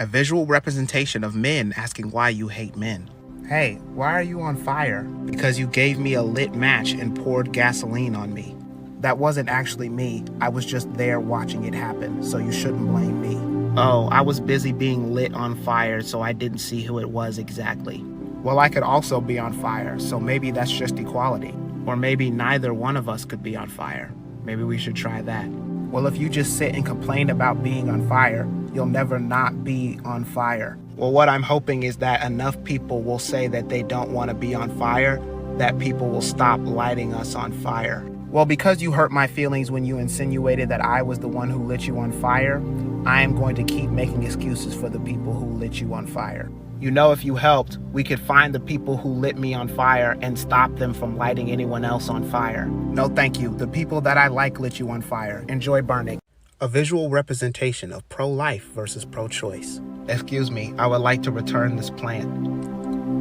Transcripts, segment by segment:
A visual representation of men asking why you hate men. Hey, why are you on fire? Because you gave me a lit match and poured gasoline on me. That wasn't actually me. I was just there watching it happen, so you shouldn't blame me. Oh, I was busy being lit on fire, so I didn't see who it was exactly. Well, I could also be on fire, so maybe that's just equality. Or maybe neither one of us could be on fire. Maybe we should try that. Well, if you just sit and complain about being on fire, you'll never not be on fire. Well, what I'm hoping is that enough people will say that they don't want to be on fire, that people will stop lighting us on fire. Well, because you hurt my feelings when you insinuated that I was the one who lit you on fire, I am going to keep making excuses for the people who lit you on fire. You know, if you helped, we could find the people who lit me on fire and stop them from lighting anyone else on fire. No, thank you. The people that I like lit you on fire. Enjoy burning. A visual representation of pro-life versus pro-choice. Excuse me, I would like to return this plant.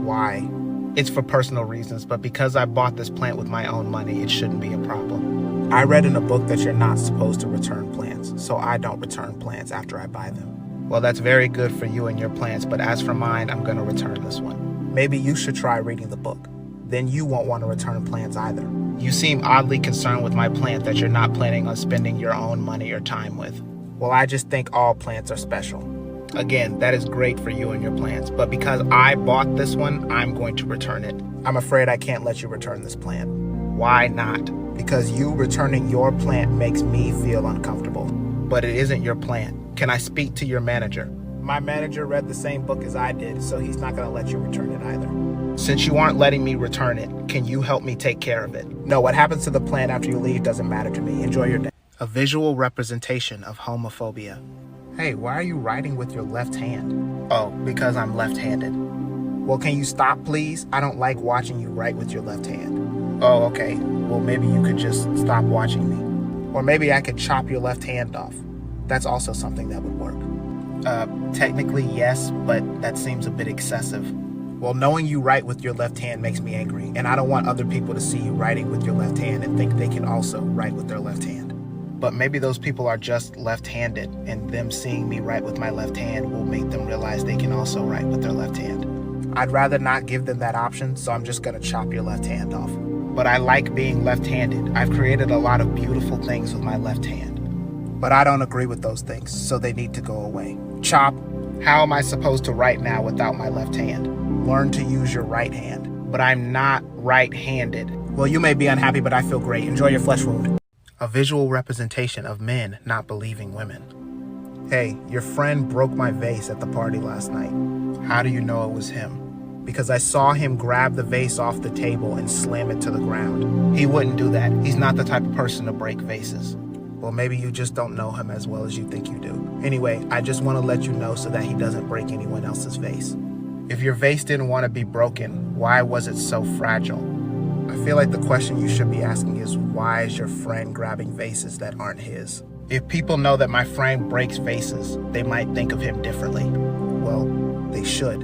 Why? It's for personal reasons, but because I bought this plant with my own money, it shouldn't be a problem. I read in a book that you're not supposed to return plants, so I don't return plants after I buy them. Well, that's very good for you and your plants, but as for mine, I'm going to return this one. Maybe you should try reading the book. Then you won't want to return plants either. You seem oddly concerned with my plant that you're not planning on spending your own money or time with. Well, I just think all plants are special. Again, that is great for you and your plants, but because I bought this one, I'm going to return it. I'm afraid I can't let you return this plant. Why not? Because you returning your plant makes me feel uncomfortable. But it isn't your plant. Can I speak to your manager? My manager read the same book as I did, so he's not going to let you return it either. Since you aren't letting me return it, can you help me take care of it? No, what happens to the plant after you leave doesn't matter to me. Enjoy your day. A visual representation of homophobia. Hey, why are you writing with your left hand? Oh, because I'm left-handed. Well, can you stop, please? I don't like watching you write with your left hand. Oh, okay. Well, maybe you could just stop watching me. Or maybe I could chop your left hand off. That's also something that would work. Technically, yes, but that seems a bit excessive. Well, knowing you write with your left hand makes me angry, and I don't want other people to see you writing with your left hand and think they can also write with their left hand. But maybe those people are just left-handed, and them seeing me write with my left hand will make them realize they can also write with their left hand. I'd rather not give them that option, so I'm just gonna chop your left hand off. But I like being left-handed. I've created a lot of beautiful things with my left hand. But I don't agree with those things, so they need to go away. Chop. How am I supposed to write now without my left hand? Learn to use your right hand. But I'm not right-handed. Well, you may be unhappy, but I feel great. Enjoy your flesh wound. A visual representation of men not believing women. Hey, your friend broke my vase at the party last night. How do you know it was him? Because I saw him grab the vase off the table and slam it to the ground. He wouldn't do that. He's not the type of person to break vases. Well, maybe you just don't know him as well as you think you do. Anyway, I just want to let you know so that he doesn't break anyone else's vase. If your vase didn't want to be broken, why was it so fragile? I feel like the question you should be asking is, why is your friend grabbing vases that aren't his? If people know that my friend breaks vases, they might think of him differently. Well, they should.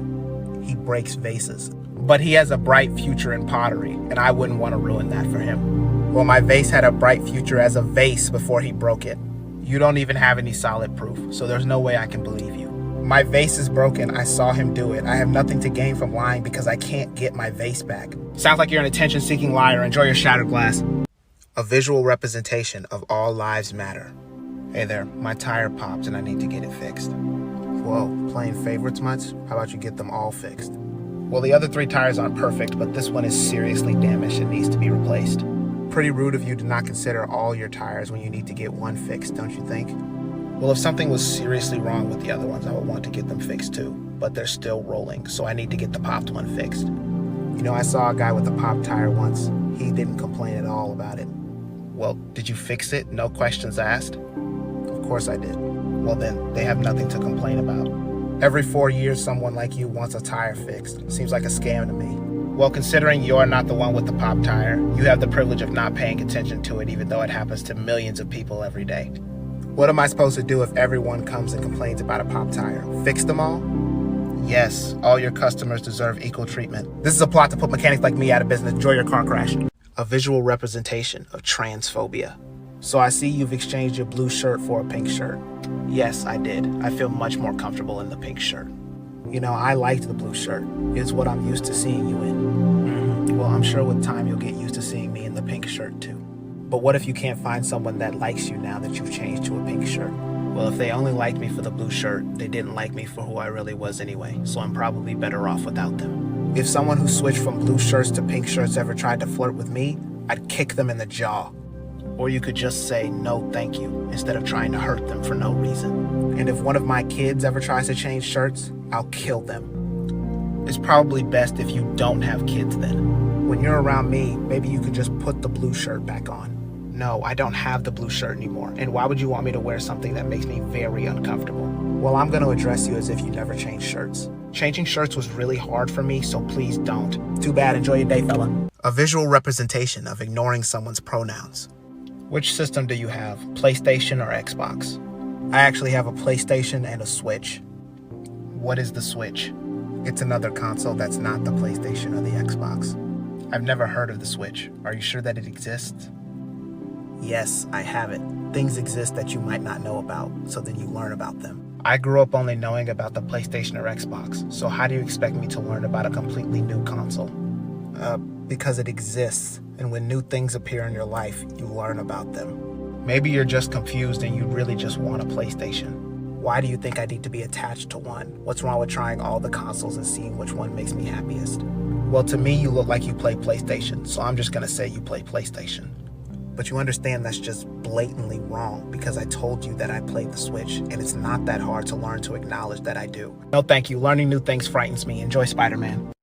He breaks vases. But he has a bright future in pottery, and I wouldn't want to ruin that for him. Well, my vase had a bright future as a vase before he broke it. You don't even have any solid proof, so there's no way I can believe you. My vase is broken. I saw him do it. I have nothing to gain from lying because I can't get my vase back. Sounds like you're an attention-seeking liar. Enjoy your shattered glass. A visual representation of all lives matter. Hey there, my tire popped and I need to get it fixed. Whoa, playing favorites much? How about you get them all fixed? Well, the other 3 tires aren't perfect, but this one is seriously damaged and needs to be replaced. Pretty rude of you to not consider all your tires when you need to get one fixed, don't you think? Well, if something was seriously wrong with the other ones, I would want to get them fixed too, but they're still rolling, so I need to get the popped one fixed. You know, I saw a guy with a popped tire once. He didn't complain at all about it. Well, did you fix it? No questions asked? Of course I did. Well then, they have nothing to complain about. Every 4 years, someone like you wants a tire fixed. Seems like a scam to me. Well, considering you're not the one with the pop tire, you have the privilege of not paying attention to it, even though it happens to millions of people every day. What am I supposed to do if everyone comes and complains about a pop tire? Fix them all? Yes, all your customers deserve equal treatment. This is a plot to put mechanics like me out of business. Enjoy your car crash. A visual representation of transphobia. So I see you've exchanged your blue shirt for a pink shirt. Yes, I did. I feel much more comfortable in the pink shirt. You know, I liked the blue shirt. It's what I'm used to seeing you in. Well, I'm sure with time you'll get used to seeing me in the pink shirt too. But what if you can't find someone that likes you now that you've changed to a pink shirt? Well, if they only liked me for the blue shirt, they didn't like me for who I really was anyway, so I'm probably better off without them. If someone who switched from blue shirts to pink shirts ever tried to flirt with me, I'd kick them in the jaw. Or you could just say no thank you instead of trying to hurt them for no reason. And if one of my kids ever tries to change shirts, I'll kill them. It's probably best if you don't have kids then. When you're around me, maybe you could just put the blue shirt back on. No, I don't have the blue shirt anymore. And why would you want me to wear something that makes me very uncomfortable? Well, I'm gonna address you as if you never changed shirts. Changing shirts was really hard for me, so please don't. Too bad, enjoy your day, fella. A visual representation of ignoring someone's pronouns. Which system do you have, PlayStation or Xbox? I actually have a PlayStation and a Switch. What is the Switch? It's another console that's not the PlayStation or the Xbox. I've never heard of the Switch. Are you sure that it exists? Yes, I have it. Things exist that you might not know about, so then you learn about them. I grew up only knowing about the PlayStation or Xbox, so how do you expect me to learn about a completely new console? Because it exists, and when new things appear in your life, you learn about them. Maybe you're just confused and you really just want a PlayStation. Why do you think I need to be attached to one? What's wrong with trying all the consoles and seeing which one makes me happiest? Well, to me, you look like you play PlayStation, so I'm just gonna say you play PlayStation. But you understand that's just blatantly wrong because I told you that I played the Switch, and it's not that hard to learn to acknowledge that I do. No thank you, learning new things frightens me. Enjoy Spider-Man.